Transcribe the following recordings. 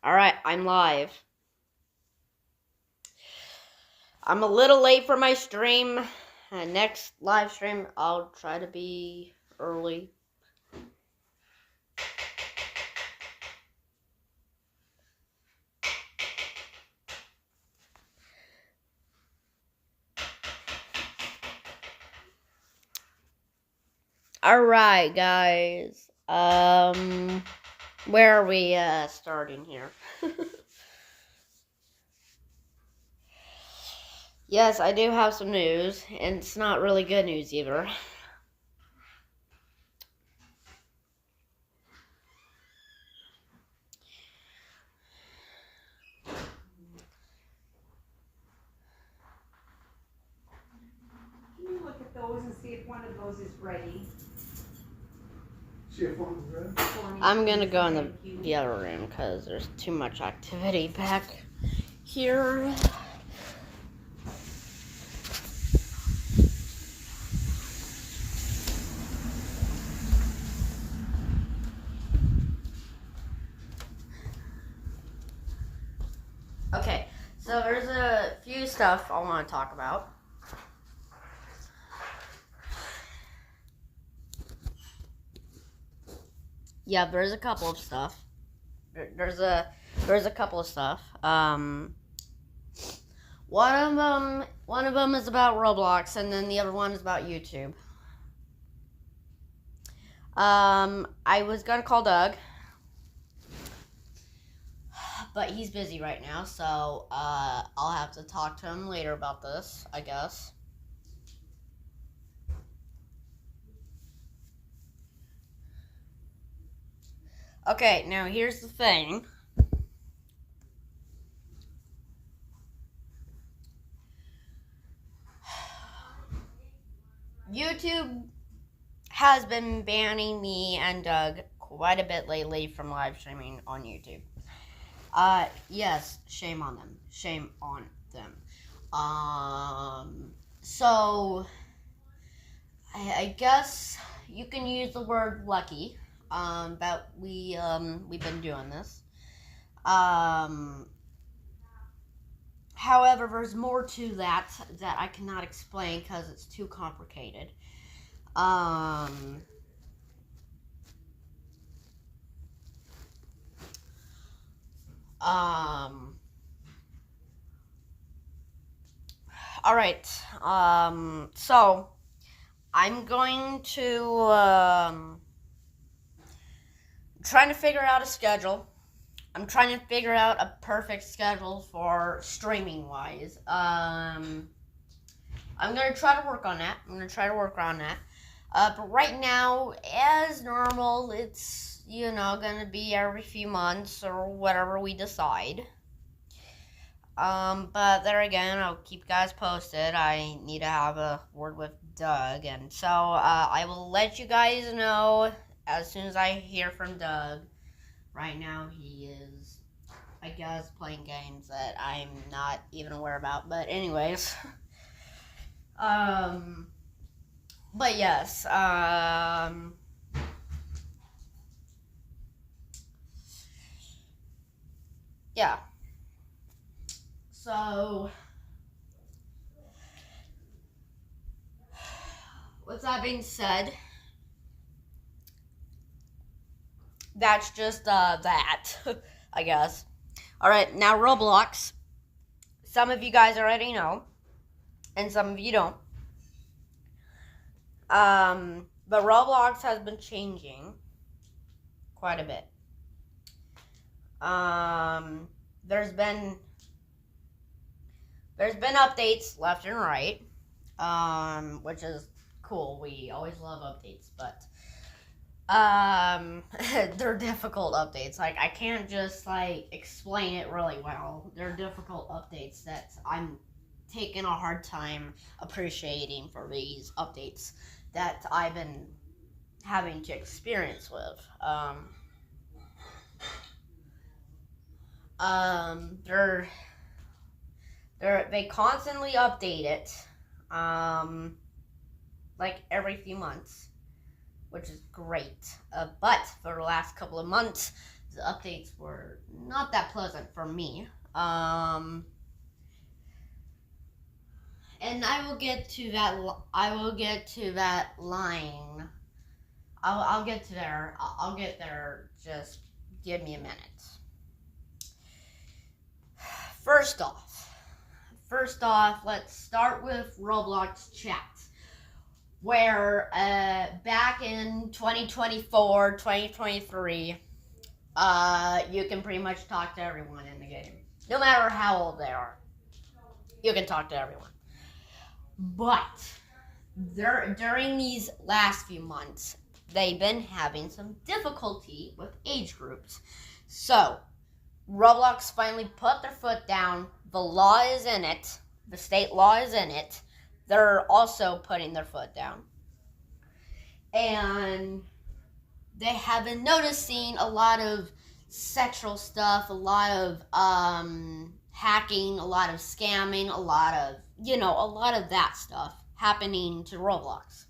Alright, I'm live. I'm a little late for my stream. Next live stream, I'll try to be early. Alright, guys. Where are we starting here? Yes, I do have some news, and it's not really good news either. Can you look at those and see if one of those is ready? See if one's ready. I'm gonna go in the other room because there's too much activity back here. Okay, so there's a few stuff I want to talk about. Yeah, there's a couple of stuff. There's a couple of stuff. One of them is about Roblox, and then the other one is about YouTube. I was gonna call Doug, but he's busy right now, so I'll have to talk to him later about this, I guess. Okay, now here's the thing. YouTube has been banning me and Doug quite a bit lately from live streaming on YouTube. Yes, shame on them. Shame on them. So I guess you can use the word lucky. But we've been doing this. However, there's more to that I cannot explain because it's too complicated. All right. So I'm going to trying to figure out a schedule. I'm trying to figure out a perfect schedule for streaming wise. I'm gonna try to work on that. But right now, as normal, it's gonna be every few months or whatever we decide. But there again, I'll keep you guys posted. I need to have a word with Doug, and so I will let you guys know as soon as I hear from Doug. Right now, he is, I guess, playing games that I'm not even aware about. But anyways, but yes, yeah. So, with that being said, that's just that, I guess. Alright, now Roblox. Some of you guys already know, and some of you don't. But Roblox has been changing quite a bit. There's been updates left and right, which is cool. We always love updates, but they're difficult updates. Like, I can't just explain it really well. They're difficult updates that I'm taking a hard time appreciating for these updates that I've been having to experience with. They constantly update it, every few months, which is great. But for the last couple of months, the updates were not that pleasant for me. And I will get to that. I will get to that line. I'll get to there. I'll get there. Just give me a minute. First off, let's start with Roblox chat, where back in 2024, 2023, you can pretty much talk to everyone in the game, no matter how old they are. You can talk to everyone. But during these last few months, they've been having some difficulty with age groups. So, Roblox finally put their foot down. The law is in it. The state law is in it. They're also putting their foot down. And they have been noticing a lot of sexual stuff, a lot of hacking, a lot of scamming, a lot of that stuff happening to Roblox.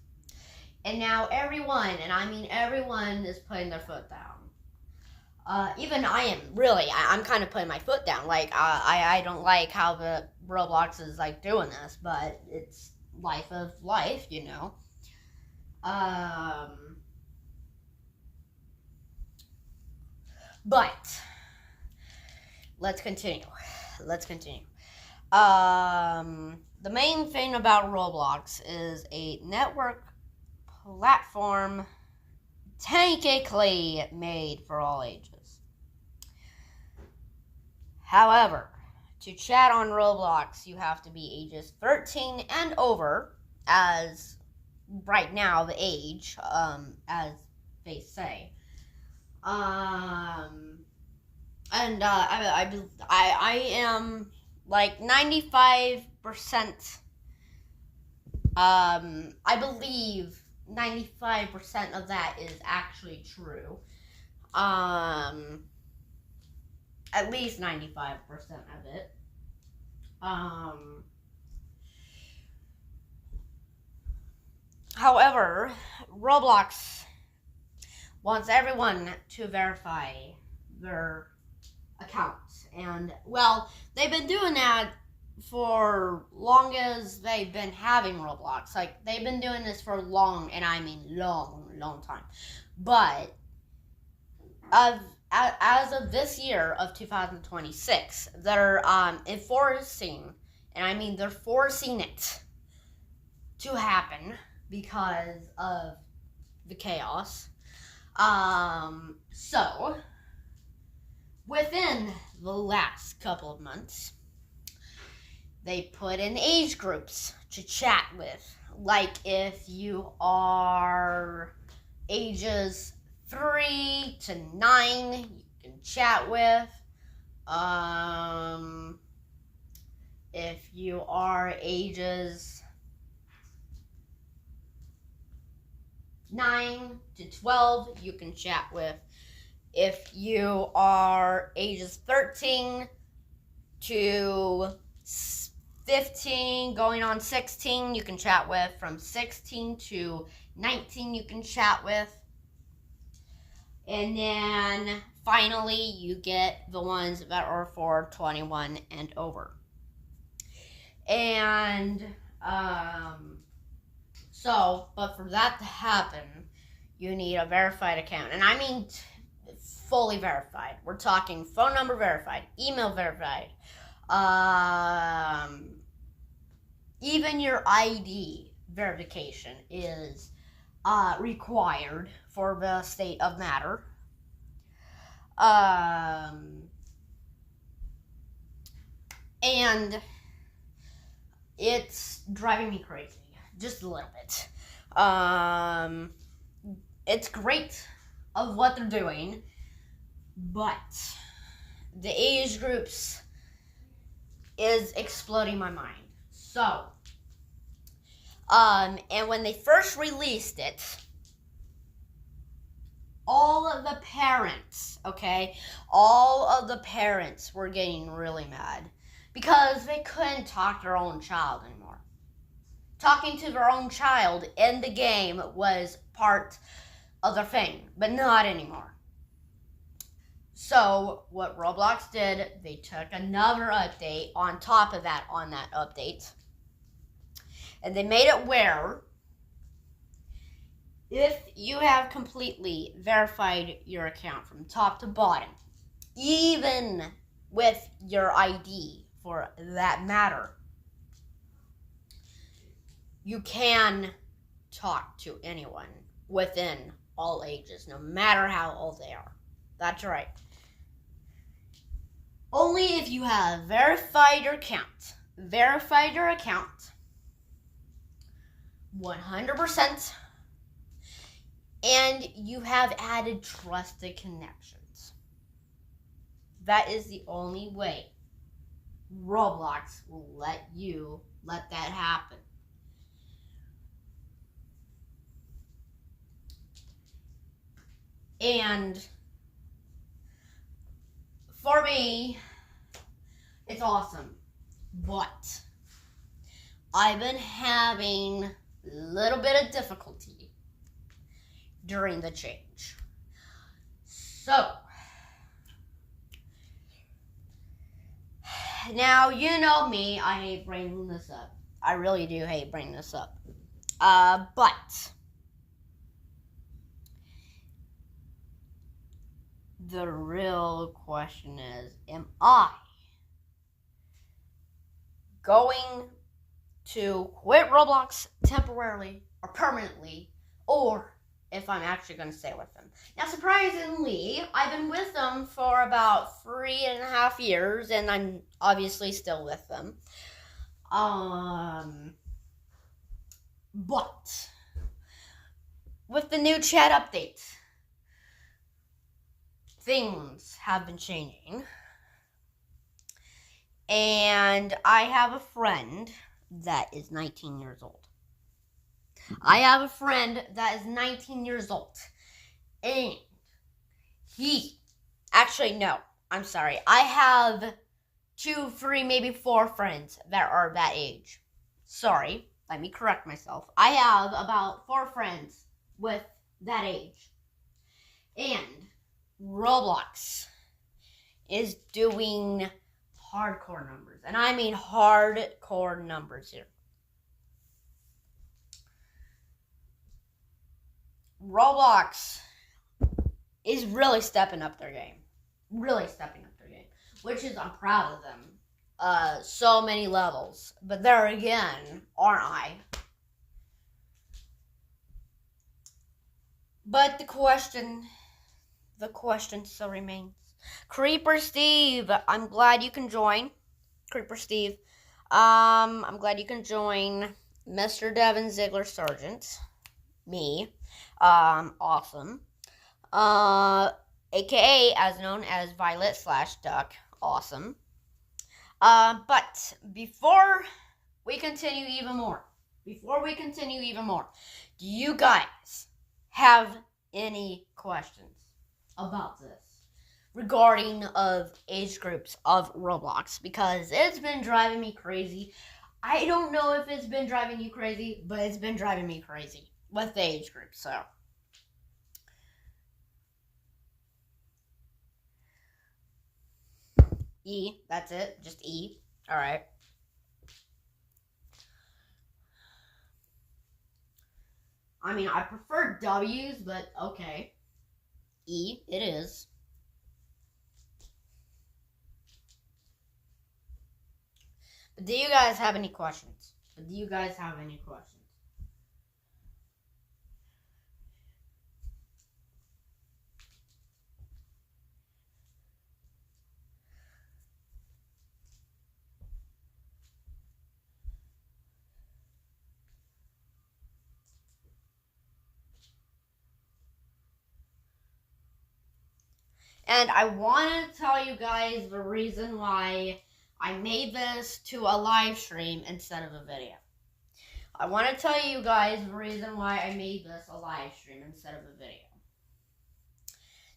And now everyone, and I mean everyone, is putting their foot down. Even I am, really, I'm kind of putting my foot down. Like, I don't like how the Roblox is, like, doing this, but it's life of life, you know. But, let's continue. The main thing about Roblox is a network platform technically made for all ages. However, to chat on Roblox, you have to be ages 13 and over, as right now the age, as they say. I am like 95%. I believe 95% of that is actually true. At least 95% of it. However, Roblox wants everyone to verify their accounts. And, well, they've been doing that for long as they've been having Roblox. Like, they've been doing this for long, and I mean long time. But as of this year of 2026, they're enforcing, and I mean they're forcing it to happen because of the chaos. So, within the last couple of months, they put in age groups to chat with. Like, if you are ages 3 to 9, you can chat with. If you are ages 9 to 12, you can chat with. If you are ages 13 to 15, going on 16, you can chat with. From 16 to 19, you can chat with. And then finally, you get the ones that are for 21 and over. And but for that to happen, you need a verified account. And I mean fully verified. We're talking phone number verified, email verified, even your ID verification is required for the state of matter. And it's driving me crazy, just a little bit. It's great of what they're doing, but the age groups is exploding my mind. So, and when they first released it, all of the parents were getting really mad because they couldn't talk to their own child anymore. Talking to their own child in the game was part of their thing, but not anymore. So what Roblox did, they took another update on top of that, on that update, and they made it where if you have completely verified your account from top to bottom, even with your ID for that matter, you can talk to anyone within all ages, no matter how old they are. That's right. Only if you have verified your account. Verified your account 100%, and you have added trusted connections. That is the only way Roblox will let that happen. And for me, it's awesome. But I've been having a little bit of difficulty during the change. So, now you know me, I hate bringing this up. I really do hate bringing this up. But the real question is, am I going to quit Roblox temporarily or permanently, or if I'm actually going to stay with them? Now, surprisingly, I've been with them for about 3.5 years, and I'm obviously still with them. But with the new chat updates, things have been changing. And I have a friend that is 19 years old. I have a friend that is 19 years old. And I have 2, 3, maybe 4 friends that are that age. Sorry, let me correct myself. I have about 4 friends with that age. And Roblox is doing hardcore numbers. And I mean hardcore numbers here. Roblox is really stepping up their game. Which is, I'm proud of them. So many levels. But there again, aren't I? But the question still remains. Creeper Steve, I'm glad you can join. Creeper Steve, I'm glad you can join. Mr. Devin Ziegler Sargent, me, awesome. AKA as known as Violet/Duck, awesome. But before we continue even more, do you guys have any questions about this regarding of age groups of Roblox? Because it's been driving me crazy. I don't know if it's been driving you crazy, but it's been driving me crazy with the age groups. So E, that's it, just E. All right. I mean, I prefer W's, but okay. E, it is. But do you guys have any questions? And I want to tell you guys the reason why I made this to a live stream instead of a video. I want to tell you guys the reason why I made this a live stream instead of a video.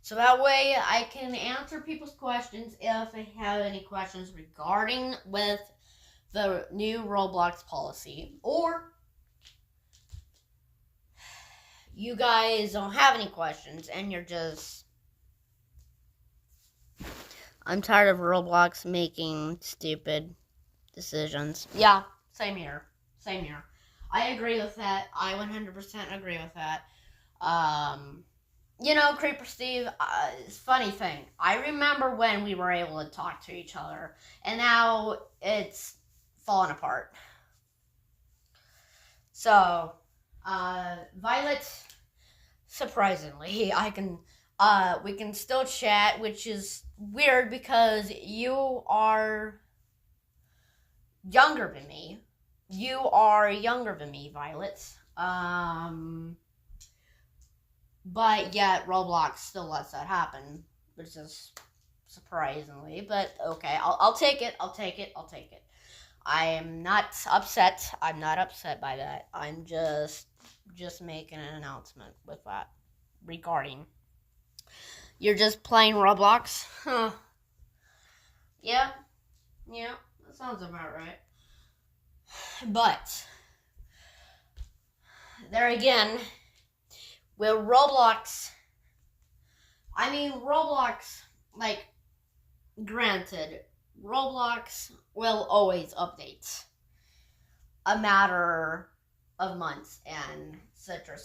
So that way I can answer people's questions if they have any questions regarding with the new Roblox policy, or you guys don't have any questions and you're just I'm tired of Roblox making stupid decisions. Yeah, same here. Same here. I agree with that. I 100% agree with that. Creeper Steve, funny thing. I remember when we were able to talk to each other, and now it's fallen apart. So, Violet, surprisingly, we can still chat, which is weird because you are younger than me. You are younger than me, Violet. But yet Roblox still lets that happen, which is surprisingly. But okay, I'll take it. I'll take it. I am not upset. I'm not upset by that. I'm just making an announcement with that regarding. You're just playing Roblox? Huh. Yeah, that sounds about right. But, there again, will Roblox, granted, Roblox will always update a matter of months and etc.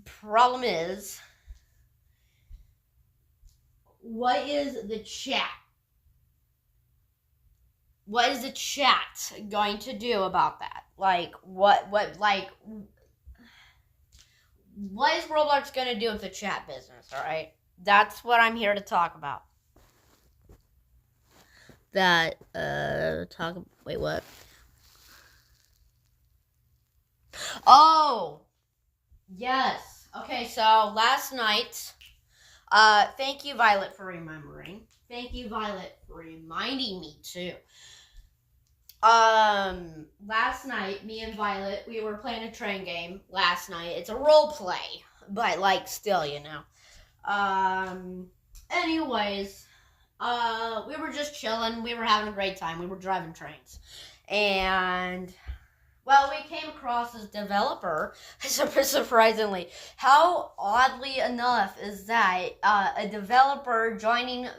Problem is, what is the chat? What is the chat going to do about that? What is Roblox going to do with the chat business, alright? That's what I'm here to talk about. Wait, what? Oh! Yes. Okay, so last night, thank you, Violet, for remembering. Thank you, Violet, for reminding me, too. Last night, me and Violet, we were playing a train game last night. It's a role play, but, still, anyways, we were just chilling. We were having a great time. We were driving trains. And, well, we came across this developer, surprisingly. How oddly enough is that a developer joining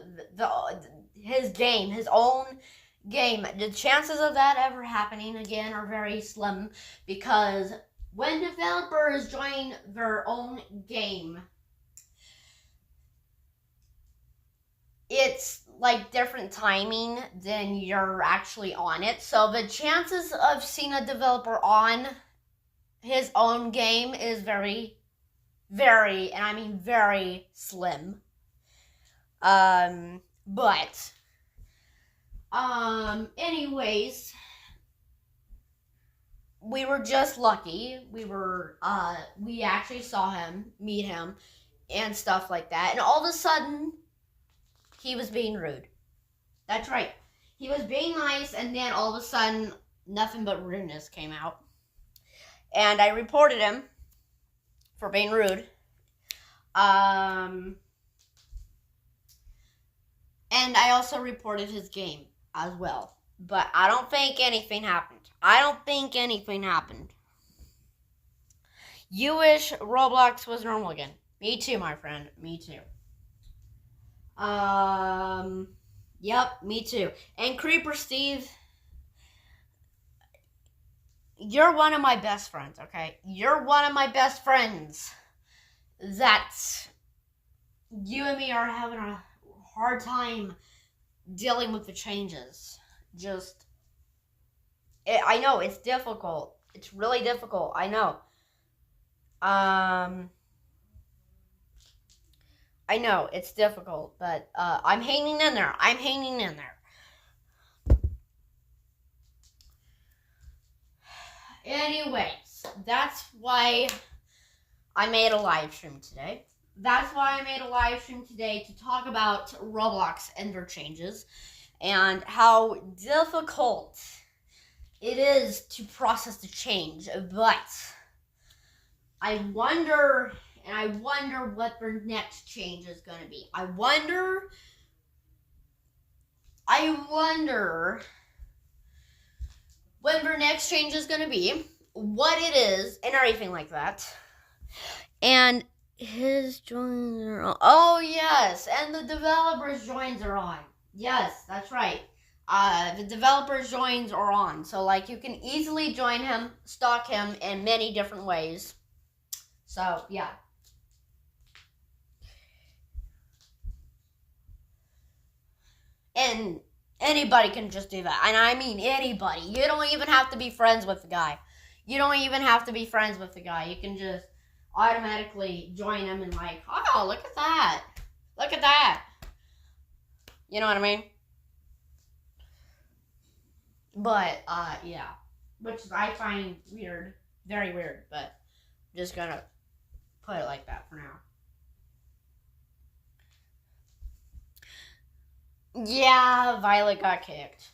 his own game? The chances of that ever happening again are very slim, because when developers join their own game, it's different timing than you're actually on it. So the chances of seeing a developer on his own game is very, very, and I mean very slim. Anyways, we were just lucky. We actually saw him, meet him, and stuff like that. And all of a sudden, he was being rude. That's right. He was being nice, and then all of a sudden, nothing but rudeness came out. And I reported him for being rude. And I also reported his game as well. But I don't think anything happened. You wish Roblox was normal again. Me too, my friend. Me too. Yep, me too. And Creeper Steve, you're one of my best friends, okay? You're one of my best friends that you and me are having a hard time dealing with the changes. I know, it's difficult. It's really difficult, I know. I know, it's difficult, but I'm hanging in there. Anyways, that's why I made a live stream today. To talk about Roblox and their changes and how difficult it is to process the change. But I wonder what their next change is going to be. I wonder when their next change is going to be, what it is, and everything like that. And his joins are on. Oh, yes. And the developer's joins are on. Yes, that's right. The developer's joins are on. So, like, you can easily join him, stalk him in many different ways. So, yeah. And anybody can just do that. And I mean anybody. You don't even have to be friends with the guy. You don't even have to be friends with the guy. You can just automatically join him and like, oh, look at that. Look at that. You know what I mean? But, yeah. Which I find weird. Very weird. But I'm just gonna put it like that for now. Yeah, Violet got kicked.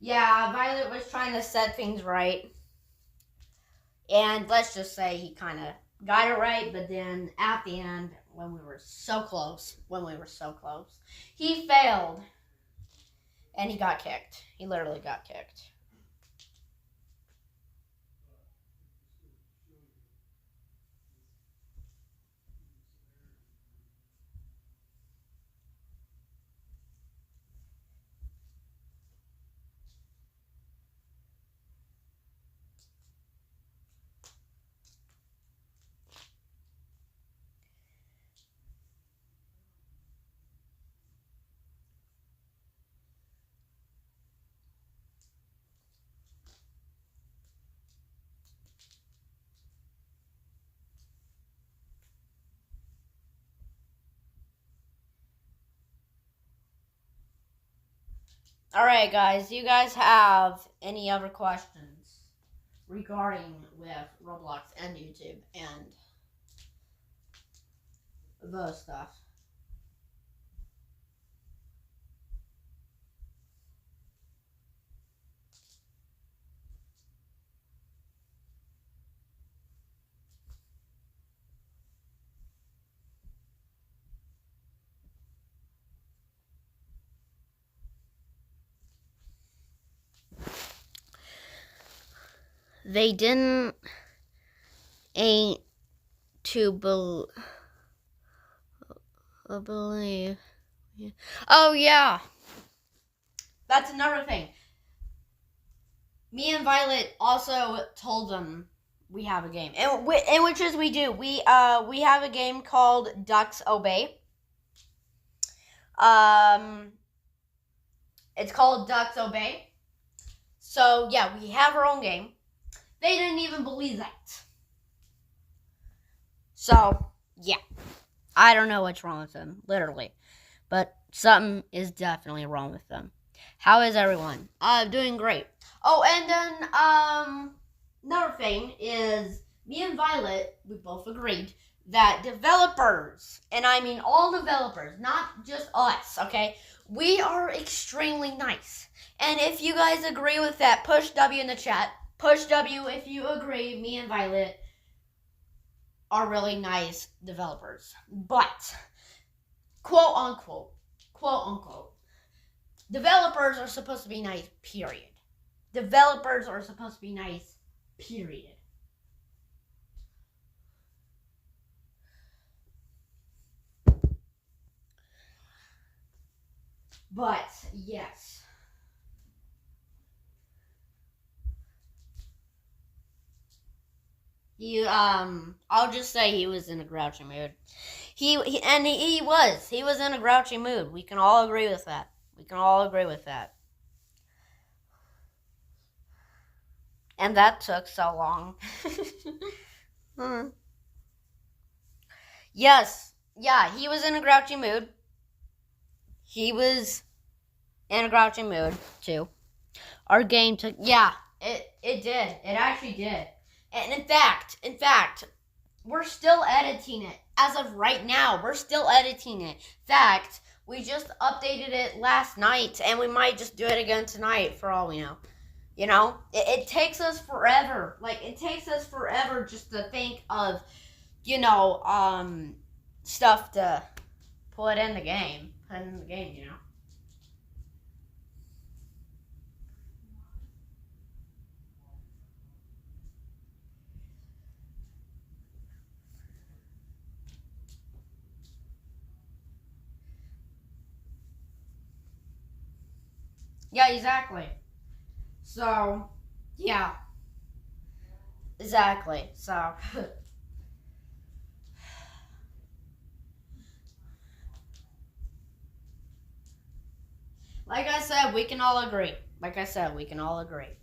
Yeah, Violet was trying to set things right. And let's just say he kind of got it right, but then at the end, when we were so close, he failed. And he got kicked. He literally got kicked. Alright, guys, do you guys have any other questions regarding with Roblox and YouTube and those stuff? They didn't ain't to believe. Oh, yeah. That's another thing. Me and Violet also told them we have a game, and which is we do. We have a game called Ducks Obey. It's called Ducks Obey. So yeah, we have our own game. They didn't even believe that. So yeah, I don't know what's wrong with them, literally, but something is definitely wrong with them. How is everyone? Doing great. Oh, and then another thing is me and Violet, we both agreed that developers, and I mean all developers, not just us, okay? We are extremely nice. And if you guys agree with that, push W in the chat. Push W if you agree me and Violet are really nice developers. But, quote unquote, developers are supposed to be nice, period. Developers are supposed to be nice, period. But, yes. I'll just say he was in a grouchy mood. He was in a grouchy mood. We can all agree with that. And that took so long. Yes. Yeah, he was in a grouchy mood. He was in a grouchy mood, too. Our game took... Yeah, it did. It actually did. And in fact, we're still editing it. As of right now, we're still editing it. In fact, we just updated it last night, and we might just do it again tonight, for all we know. You know, it takes us forever. Like, it takes us forever just to think of, stuff to put in the game. You know. Yeah, exactly. So, yeah. Exactly. So, like I said, we can all agree. Like I said, we can all agree.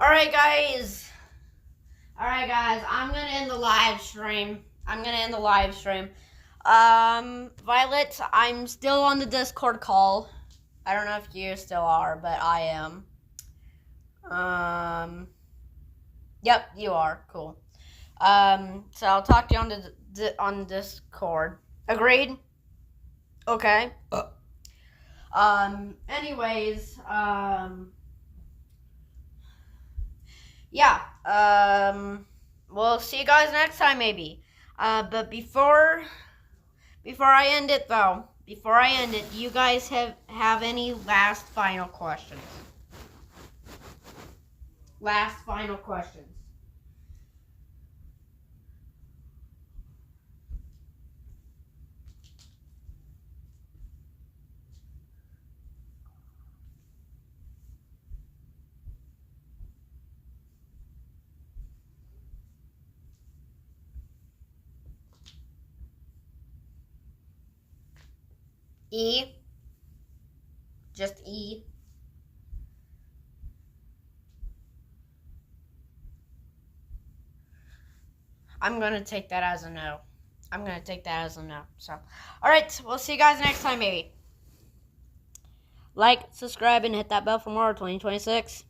Alright, guys. Alright, guys. I'm going to end the live stream. Violet, I'm still on the Discord call. I don't know if you still are, but I am. Yep, you are. Cool. So I'll talk to you on Discord. Agreed? Okay. Anyways, yeah. We'll see you guys next time, maybe. But before I end it, though, do you guys have any last final questions? Last final questions. E. Just E. I'm going to take that as a no. So, alright, we'll see you guys next time, maybe. Like, subscribe, and hit that bell for more 2026.